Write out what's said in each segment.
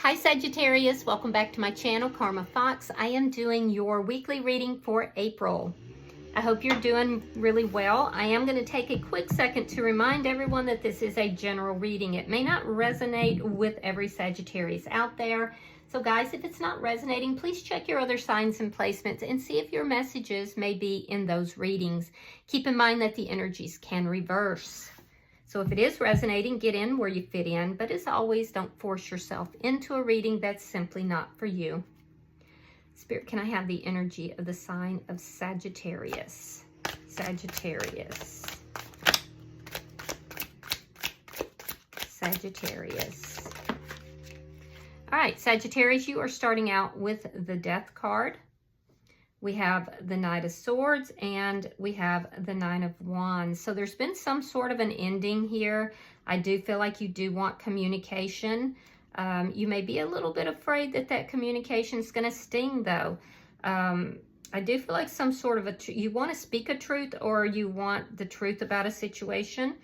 Hi Sagittarius, welcome back to my channel, Karma Fox. I am doing your weekly reading for April. I hope you're doing really well. I am going to take a quick second to remind everyone that this is a general reading. It may not resonate with every Sagittarius out there. So guys, if it's not resonating, please check your other signs and placements and see if your messages may be in those readings. Keep in mind that the energies can reverse. So if it is resonating, get in where you fit in. But as always, don't force yourself into a reading that's simply not for you. Spirit, can I have the energy of the sign of Sagittarius? Sagittarius. Sagittarius. All right, Sagittarius, you are starting out with the Death card. We have the Knight of Swords and we have the Nine of Wands. So there's been some sort of an ending here. I do feel like you do want communication. You may be a little bit afraid that that communication is going to sting, though. I do feel like some sort of you want to speak a truth or you want the truth about a situation.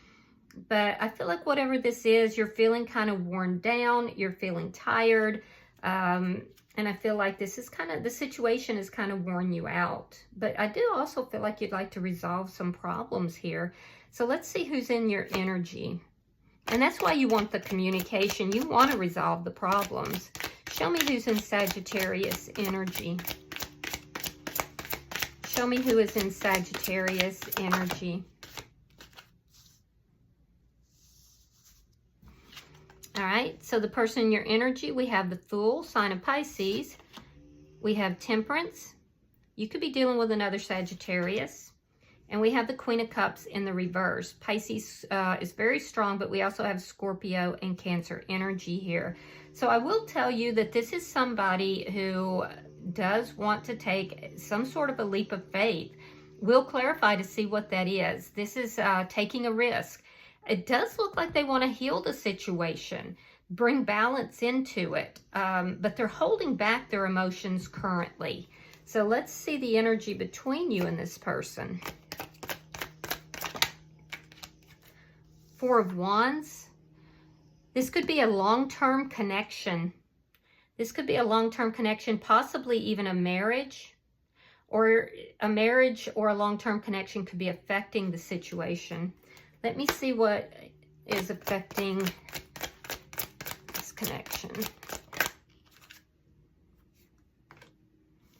But I feel like whatever this is, you're feeling kind of worn down. You're feeling tired. And I feel like this is the situation is kind of worn you out. But I do also feel like you'd like to resolve some problems here. So let's see who's in your energy. And that's why you want the communication. You want to resolve the problems. Show me who's in Sagittarius energy. Show me who is in Sagittarius energy. All right, so the person in your energy, we have the Fool, sign of Pisces. We have Temperance. You could be dealing with another Sagittarius. And we have the Queen of Cups in the reverse. Pisces is very strong, but we also have Scorpio and Cancer energy here. So I will tell you that this is somebody who does want to take some sort of a leap of faith. We'll clarify to see what that is. This is taking a risk. It does look like they want to heal the situation, bring balance into it, but they're holding back their emotions currently. So let's see the energy between you and this person. Four of Wands. This could be a long-term connection. This could be a long-term connection, possibly even a marriage. Or a marriage or a long-term connection could be affecting the situation. Let me see what is affecting this connection.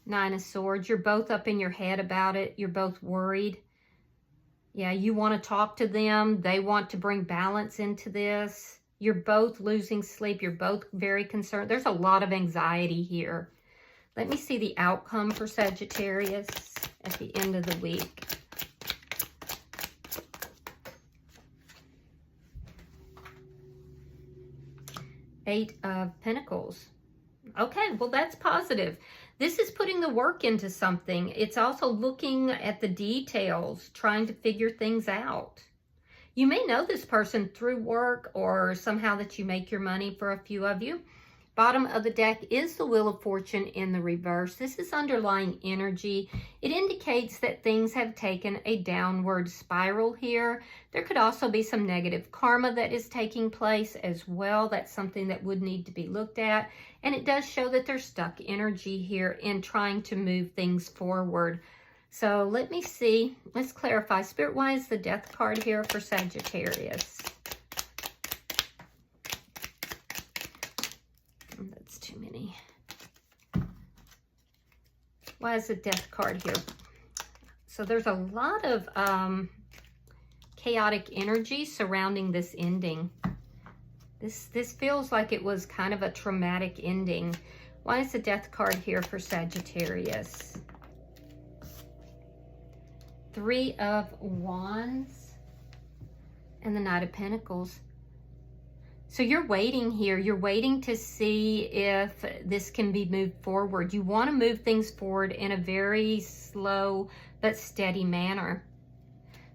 Nine of Swords. You're both up in your head about it. You're both worried. Yeah, you want to talk to them. They want to bring balance into this. You're both losing sleep. You're both very concerned. There's a lot of anxiety here. Let me see the outcome for Sagittarius at the end of the week. Eight of Pentacles. Okay, well, that's positive. This is putting the work into something. It's also looking at the details, trying to figure things out. You may know this person through work or somehow that you make your money for a few of you. Bottom of the deck is the Wheel of Fortune in the reverse. This is underlying energy. It indicates that things have taken a downward spiral here. There could also be some negative karma that is taking place as well. That's something that would need to be looked at. And it does show that there's stuck energy here in trying to move things forward. So let me see. Let's clarify. Spirit, why is the Death card here for Sagittarius? That's too many. Why is the Death card here? So there's a lot of chaotic energy surrounding this ending. This feels like it was kind of a traumatic ending. Why is the Death card here for Sagittarius? Three of Wands and the Knight of Pentacles. So you're waiting here. You're waiting to see if this can be moved forward. You want to move things forward in a very slow but steady manner.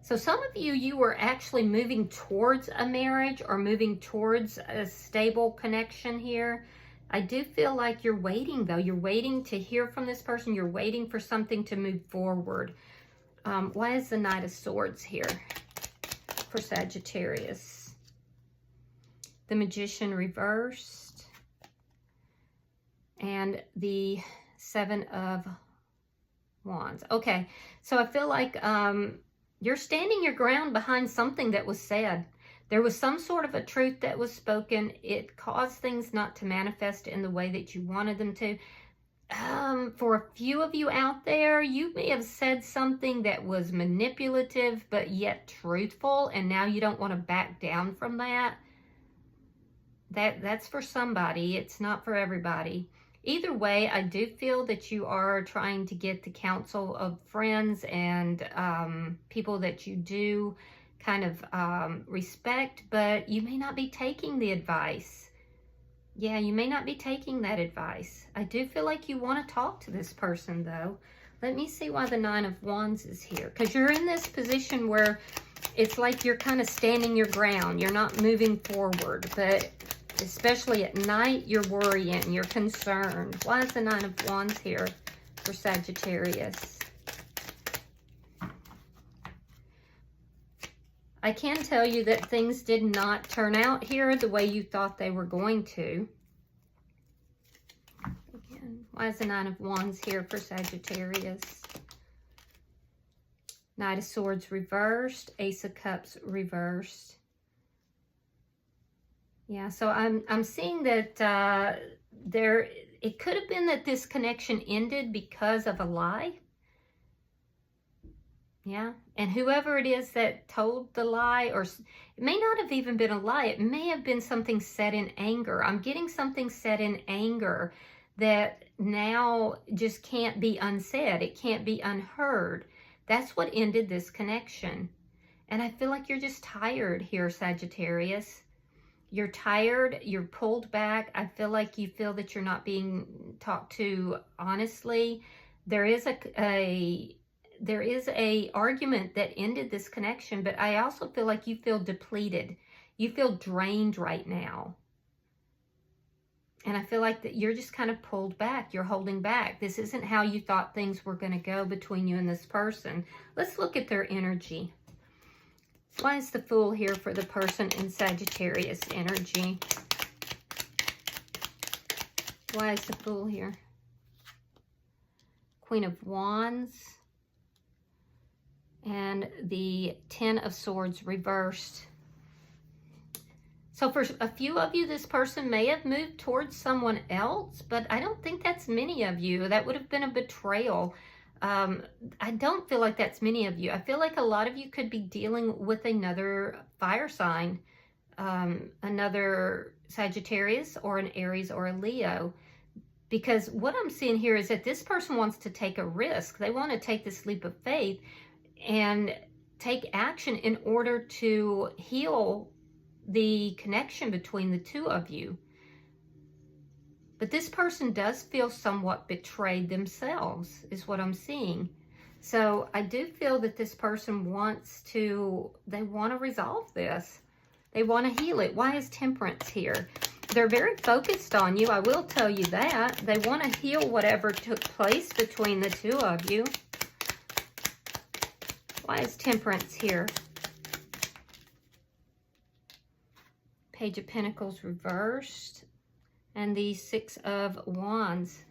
So some of you were actually moving towards a marriage or moving towards a stable connection here. I do feel like you're waiting, though. You're waiting to hear from this person. You're waiting for something to move forward. Why is the Knight of Swords here for Sagittarius? The Magician reversed. and the 7 of Wands. Okay, so I feel like you're standing your ground behind something that was said. There was some sort of a truth that was spoken. It caused things not to manifest in the way that you wanted them to. For a few of you out there, you may have said something that was manipulative but yet truthful, and now you don't want to back down from that. That's for somebody. It's not for everybody. Either way, I do feel that you are trying to get the counsel of friends and people that you do kind of respect, but you may not be taking the advice. Yeah, you may not be taking that advice. I do feel like you want to talk to this person, though. Let me see why the 9 of Wands is here. Because you're in this position where it's like you're kind of standing your ground. You're not moving forward, but especially at night, you're worrying, you're concerned. Why is the 9 of Wands here for Sagittarius? I can tell you that things did not turn out here the way you thought they were going to. Again, why is the 9 of Wands here for Sagittarius? Knight of Swords reversed, Ace of Cups reversed. Yeah, so I'm seeing that it could have been that this connection ended because of a lie. Yeah, and whoever it is that told the lie, or it may not have even been a lie, it may have been something said in anger. I'm getting something said in anger that now just can't be unsaid. It can't be unheard. That's what ended this connection. And I feel like you're just tired here, Sagittarius. You're tired, you're pulled back. I feel like you feel that you're not being talked to honestly. There is a argument that ended this connection, but I also feel like you feel depleted. You feel drained right now. And I feel like that you're just kind of pulled back. You're holding back. This isn't how you thought things were going to go between you and this person. Let's look at their energy. Why is the Fool here for the person in Sagittarius energy? Why is the Fool here? Queen of Wands. And the 10 of Swords reversed. So for a few of you, this person may have moved towards someone else, but I don't think that's many of you. That would have been a betrayal. I don't feel like that's many of you. I feel like a lot of you could be dealing with another fire sign, another Sagittarius or an Aries or a Leo. Because what I'm seeing here is that this person wants to take a risk. They want to take this leap of faith and take action in order to heal the connection between the two of you. But this person does feel somewhat betrayed themselves, is what I'm seeing. So I do feel that this person they want to resolve this. They want to heal it. Why is Temperance here? They're very focused on you, I will tell you that. They want to heal whatever took place between the two of you. Why is Temperance here? Page of Pentacles reversed. And the 6 of Wands.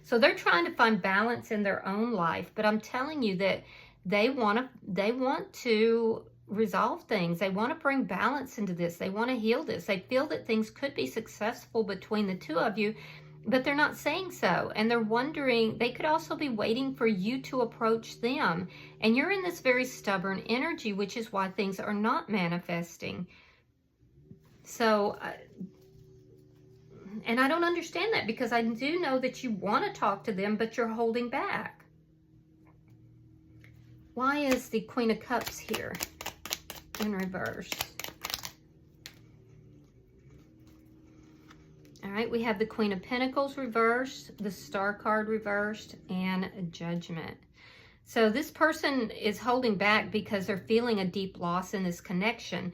So they're trying to find balance in their own life. But I'm telling you that they want to resolve things. They want to bring balance into this. They want to heal this. They feel that things could be successful between the two of you, but they're not saying so. And they're wondering, they could also be waiting for you to approach them. And you're in this very stubborn energy, which is why things are not manifesting. So, and I don't understand that, because I do know that you want to talk to them, but you're holding back. Why is the Queen of Cups here in reverse? All right, we have the Queen of Pentacles reversed, the Star card reversed, and Judgment. So this person is holding back because they're feeling a deep loss in this connection.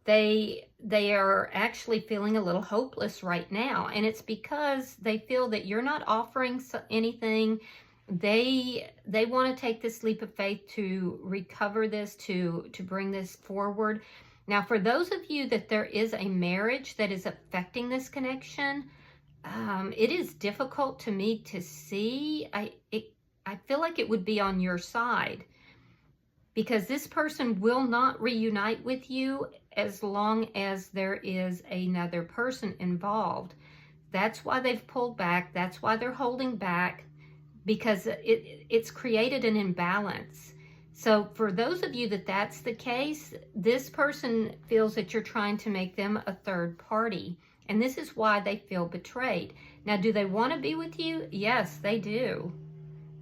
They are actually feeling a little hopeless right now, and it's because they feel that you're not offering anything. They want to take this leap of faith to recover this, to bring this forward. Now, for those of you that there is a marriage that is affecting this connection, it is difficult to me to see. I feel like it would be on your side, because this person will not reunite with you as long as there is another person involved. That's why they've pulled back. That's why they're holding back, because it's created an imbalance. So for those of you that that's the case, this person feels that you're trying to make them a third party. And this is why they feel betrayed. Now, do they want to be with you? Yes, they do.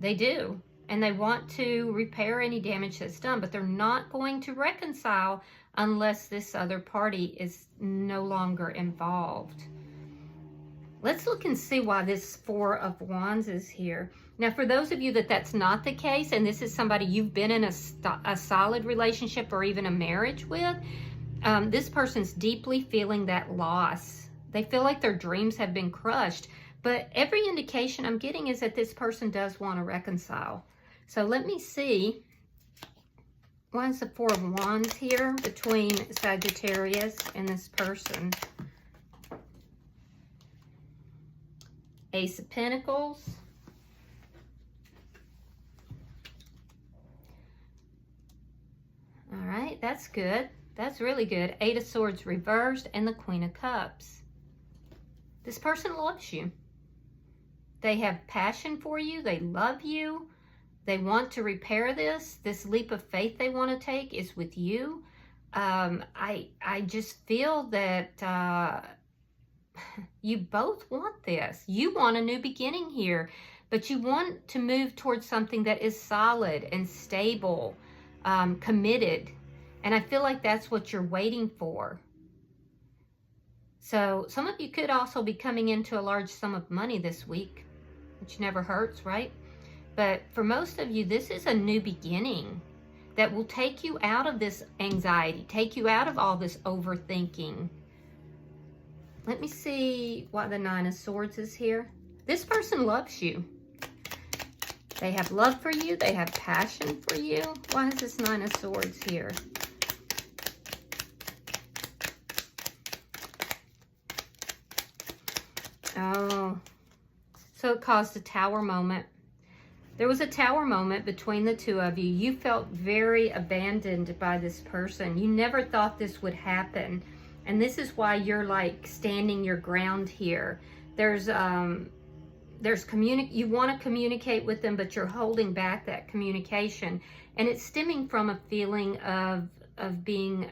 They do. And they want to repair any damage that's done, but they're not going to reconcile unless this other party is no longer involved. Let's look and see why this Four of Wands is here. Now, for those of you that that's not the case, and this is somebody you've been in a solid relationship or even a marriage with, this person's deeply feeling that loss. They feel like their dreams have been crushed, but every indication I'm getting is that this person does want to reconcile. So let me see. Why is the Four of Wands here between Sagittarius and this person? Ace of Pentacles. All right, that's good. That's really good. Eight of Swords reversed and the Queen of Cups. This person loves you. They have passion for you. They love you. They want to repair this. This leap of faith they want to take is with you. I just feel that you both want this. You want a new beginning here, but you want to move towards something that is solid and stable, committed. And I feel like that's what you're waiting for. So some of you could also be coming into a large sum of money this week, which never hurts, right? But for most of you, this is a new beginning that will take you out of this anxiety, take you out of all this overthinking. Let me see why the Nine of Swords is here. This person loves you. They have love for you. They have passion for you. Why is this Nine of Swords here? Oh, so it caused a tower moment. There was a tower moment between the two of you. You felt very abandoned by this person. You never thought this would happen. And this is why you're like standing your ground here. You want to communicate with them, but you're holding back that communication. And it's stemming from a feeling of being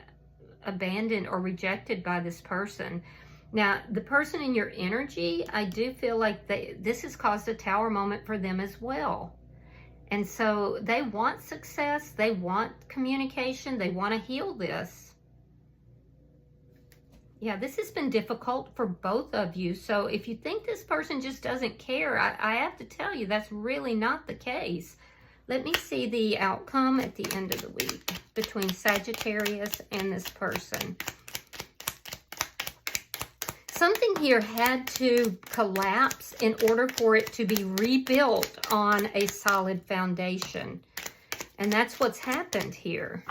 abandoned or rejected by this person. Now, the person in your energy, I do feel like this has caused a tower moment for them as well. And so they want success, they want communication, they want to heal this. Yeah, this has been difficult for both of you. So if you think this person just doesn't care, I have to tell you that's really not the case. Let me see the outcome at the end of the week between Sagittarius and this person. Something here had to collapse in order for it to be rebuilt on a solid foundation. And that's what's happened here.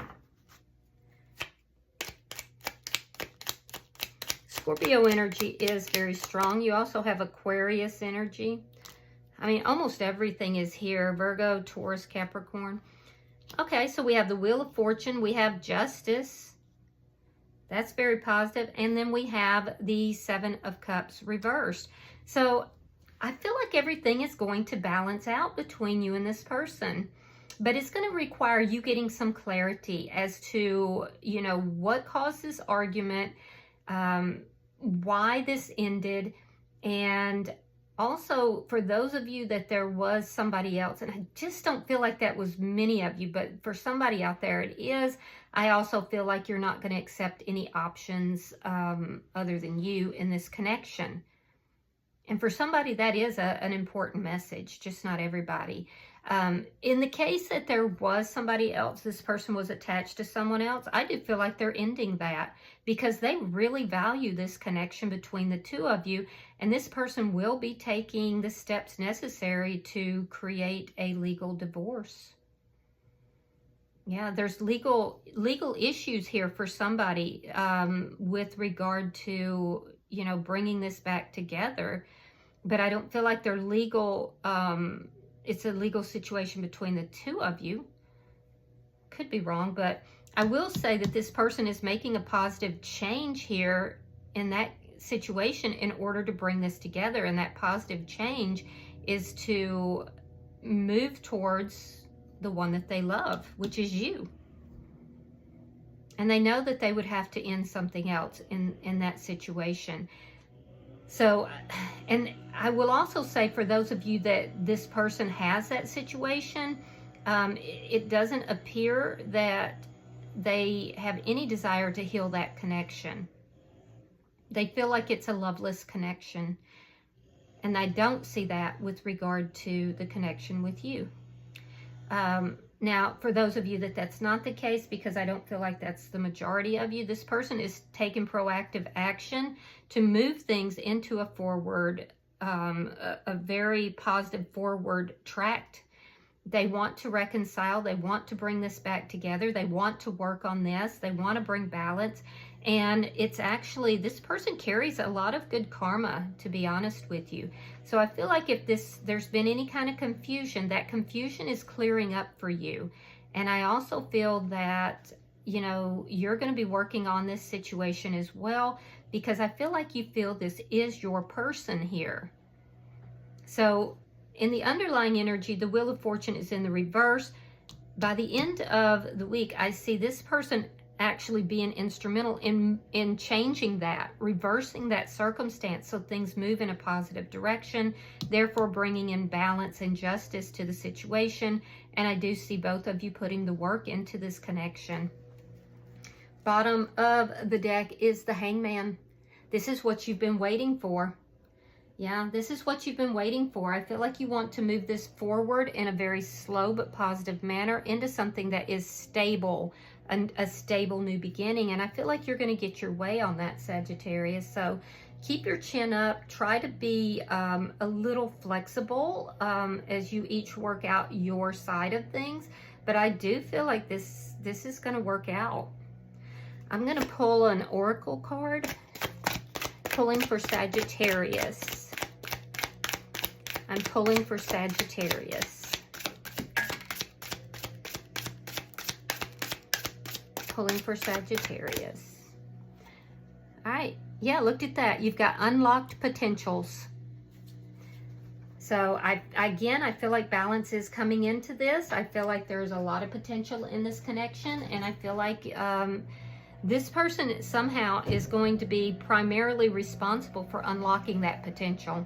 Scorpio energy is very strong. You also have Aquarius energy. I mean, almost everything is here. Virgo, Taurus, Capricorn. Okay, so we have the Wheel of Fortune. We have Justice. That's very positive. And then we have the Seven of Cups reversed. So I feel like everything is going to balance out between you and this person. But it's going to require you getting some clarity as to, you know, what caused this argument, why this ended, and also for those of you that there was somebody else, and I just don't feel like that was many of you, but for somebody out there it is. I also feel like you're not going to accept any options other than you in this connection. And for somebody, that is an important message, just not everybody. In the case that there was somebody else, this person was attached to someone else, I do feel like they're ending that because they really value this connection between the two of you. And this person will be taking the steps necessary to create a legal divorce. Yeah, there's legal issues here for somebody with regard to, you know, bringing this back together. but I don't feel like they're legal. It's a legal situation between the two of you. Could be wrong, but I will say that this person is making a positive change here in that situation in order to bring this together. And that positive change is to move towards the one that they love, which is you. And they know that they would have to end something else in that situation. So, and I will also say for those of you that this person has that situation, it doesn't appear that they have any desire to heal that connection. They feel like it's a loveless connection. And I don't see that with regard to the connection with you. Now, for those of you that that's not the case, because I don't feel like that's the majority of you, this person is taking proactive action to move things into a forward, a very positive forward track. They want to reconcile. They want to bring this back together. They want to work on this. They want to bring balance. And it's actually, this person carries a lot of good karma, to be honest with you. So I feel like if there's been any kind of confusion, that confusion is clearing up for you. And I also feel that, you know, you're going to be working on this situation as well, because I feel like you feel this is your person here. So in the underlying energy, the Wheel of Fortune is in the reverse. By the end of the week, I see this person actually being instrumental in changing that, reversing that circumstance so things move in a positive direction, therefore bringing in balance and justice to the situation. And I do see both of you putting the work into this connection. Bottom of the deck is the Hangman. This is what you've been waiting for. Yeah, this is what you've been waiting for. I feel like you want to move this forward in a very slow but positive manner into something that is stable, a stable new beginning. And I feel like you're going to get your way on that, Sagittarius. So keep your chin up. Try to be a little flexible as you each work out your side of things. But I do feel like this is going to work out. I'm going to pull an oracle card, pulling for Sagittarius. I'm pulling for Sagittarius. Pulling for Sagittarius. All right. Yeah, look at that. You've got unlocked potentials. So again, I feel like balance is coming into this. I feel like there's a lot of potential in this connection. And I feel like this person somehow is going to be primarily responsible for unlocking that potential.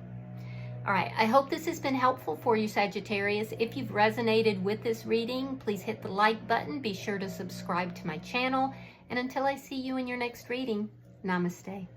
All right, I hope this has been helpful for you, Sagittarius. If you've resonated with this reading, please hit the like button. Be sure to subscribe to my channel. And until I see you in your next reading, namaste.